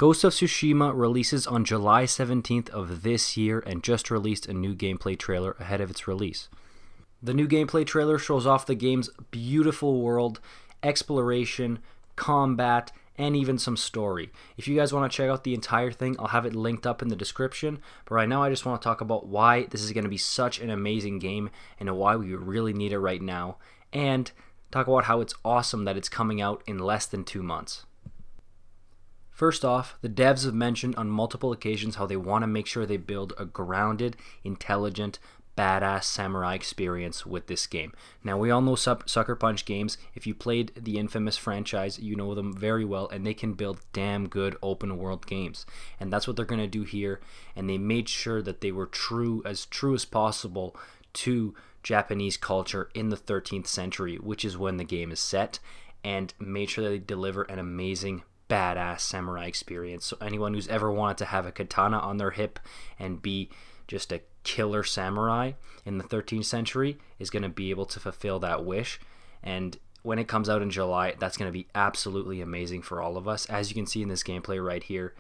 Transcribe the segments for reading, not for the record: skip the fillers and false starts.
Ghost of Tsushima releases on July 17th of this year and just released a new gameplay trailer ahead of its release. The new gameplay trailer shows off the game's beautiful world, exploration, combat, and even some story. If you guys want to check out the entire thing, I'll have it linked up in the description. But right now I just want to talk about why this is going to be such an amazing game and why we really need it right now, and talk about how it's awesome that it's coming out in less than 2 months. First off, the devs have mentioned on multiple occasions how they want to make sure they build a grounded, intelligent, badass samurai experience with this game. Now, we all know Sucker Punch games. If you played the infamous franchise, you know them very well, and they can build damn good open world games. And that's what they're going to do here, and they made sure that they were true as possible to Japanese culture in the 13th century, which is when the game is set, and made sure that they deliver an amazing badass samurai experience. So anyone who's ever wanted to have a katana on their hip and be just a killer samurai in the 13th century is going to be able to fulfill that wish. And when it comes out in July, that's going to be absolutely amazing for all of us. As you can see in this gameplay right here,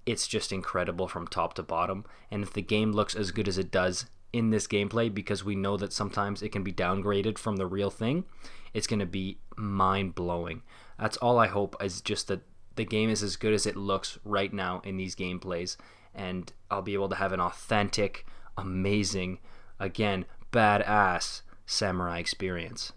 it's just incredible from top to bottom. And if the game looks as good as it does in this gameplay, because we know that sometimes it can be downgraded from the real thing, it's going to be mind-blowing. That's all I hope, is just that the game is as good as it looks right now in these gameplays, and I'll be able to have an authentic, amazing, again, badass samurai experience.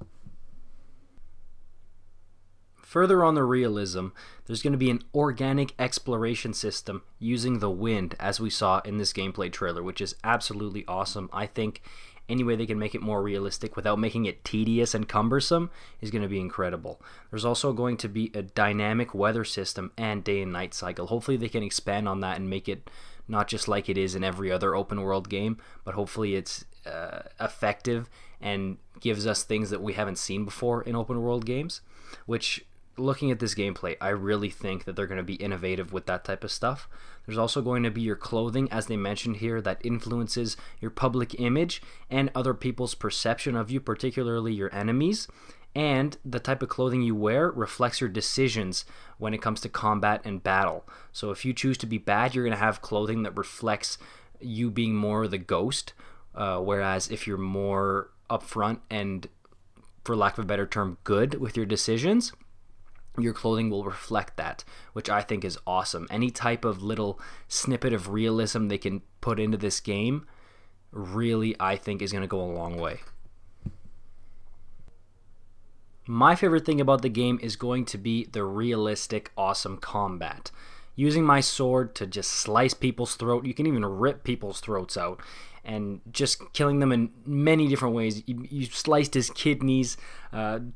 Further on the realism, there's going to be an organic exploration system using the wind, as we saw in this gameplay trailer, which is absolutely awesome. I think any way they can make it more realistic without making it tedious and cumbersome is going to be incredible. There's also going to be a dynamic weather system and day and night cycle. Hopefully they can expand on that and make it not just like it is in every other open world game, but hopefully it's effective and gives us things that we haven't seen before in open world games, which, looking at this gameplay, I really think that they're going to be innovative with that type of stuff. There's also going to be your clothing, as they mentioned here, that influences your public image and other people's perception of you, particularly your enemies. And the type of clothing you wear reflects your decisions when it comes to combat and battle. So if you choose to be bad, you're going to have clothing that reflects you being more the ghost, whereas if you're more upfront and, for lack of a better term, good with your decisions, your clothing will reflect that, which I think is awesome. Any type of little snippet of realism they can put into this game really, I think, is going to go a long way. My favorite thing about the game is going to be the realistic, awesome combat. Using my sword to just slice people's throat. You can even rip people's throats out, and just killing them in many different ways. You sliced his kidneys,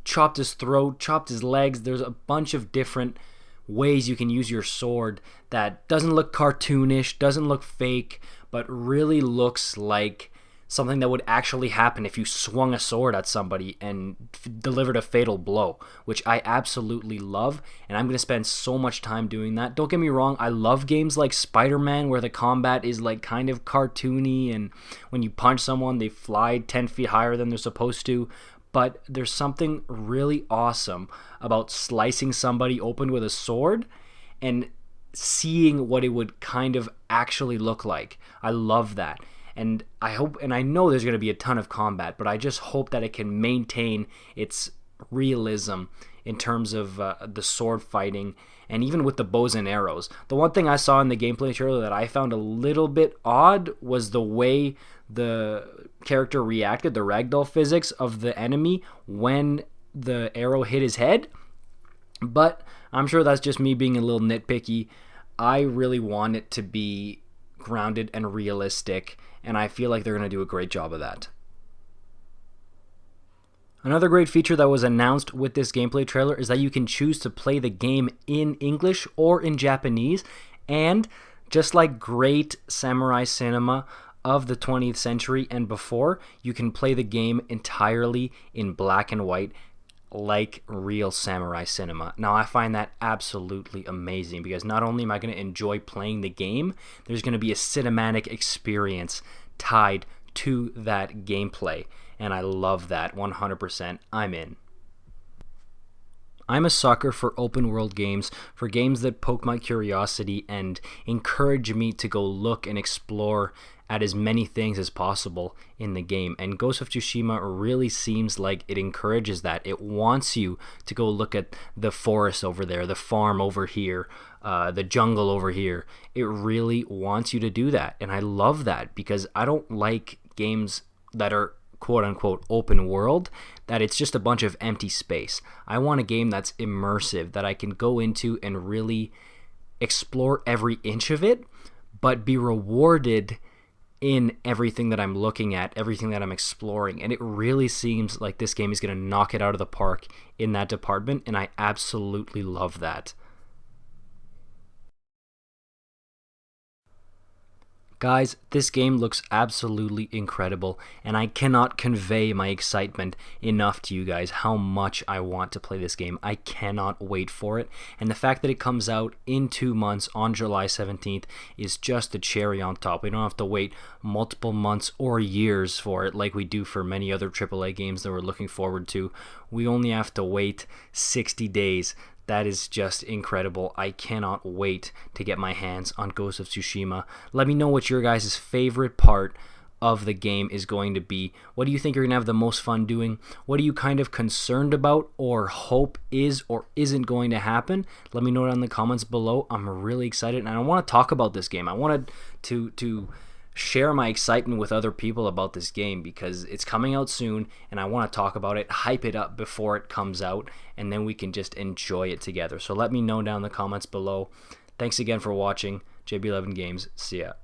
chopped his throat, chopped his legs. There's a bunch of different ways you can use your sword that doesn't look cartoonish, doesn't look fake, but really looks like something that would actually happen if you swung a sword at somebody and delivered a fatal blow, which I absolutely love, and I'm going to spend so much time doing that. Don't get me wrong, I love games like Spider-Man where the combat is like kind of cartoony, and when you punch someone they fly 10 feet higher than they're supposed to, but there's something really awesome about slicing somebody open with a sword and seeing what it would kind of actually look like. I love that. And I hope, and I know there's going to be a ton of combat, but I just hope that it can maintain its realism in terms of the sword fighting, and even with the bows and arrows. The one thing I saw in the gameplay trailer that I found a little bit odd was the way the character reacted, the ragdoll physics of the enemy when the arrow hit his head. But I'm sure that's just me being a little nitpicky. I really want it to be grounded and realistic, and I feel like they're going to do a great job of that. Another great feature that was announced with this gameplay trailer is that you can choose to play the game in English or in Japanese, and just like great samurai cinema of the 20th century and before, you can play the game entirely in black and white like real samurai cinema. Now, I find that absolutely amazing because not only am I going to enjoy playing the game, there's going to be a cinematic experience tied to that gameplay, and I love that 100%. I'm in. I'm a sucker for open world games, for games that poke my curiosity and encourage me to go look and explore at as many things as possible in the game. And Ghost of Tsushima really seems like it encourages that. It wants you to go look at the forest over there, the farm over here, the jungle over here. It really wants you to do that. And I love that because I don't like games that are quote unquote open world, that it's just a bunch of empty space. I want a game that's immersive, that I can go into and really explore every inch of it, but be rewarded in everything that I'm looking at, everything that I'm exploring. And it really seems like this game is going to knock it out of the park in that department, and I absolutely love that. Guys, this game looks absolutely incredible, and I cannot convey my excitement enough to you guys how much I want to play this game. I cannot wait for it, and the fact that it comes out in 2 months on July 17th is just the cherry on top. We don't have to wait multiple months or years for it like we do for many other AAA games that we're looking forward to. We only have to wait 60 days. That is just incredible. I cannot wait to get my hands on Ghost of Tsushima. Let me know what your guys' favorite part of the game is going to be. What do you think you're going to have the most fun doing? What are you kind of concerned about or hope is or isn't going to happen? Let me know it in the comments below. I'm really excited, and I want to talk about this game. I wanted to share my excitement with other people about this game because it's coming out soon, and I want to talk about it, hype it up before it comes out, and then we can just enjoy it together. So let me know down in the comments below. Thanks again for watching. JB11 Games. See ya.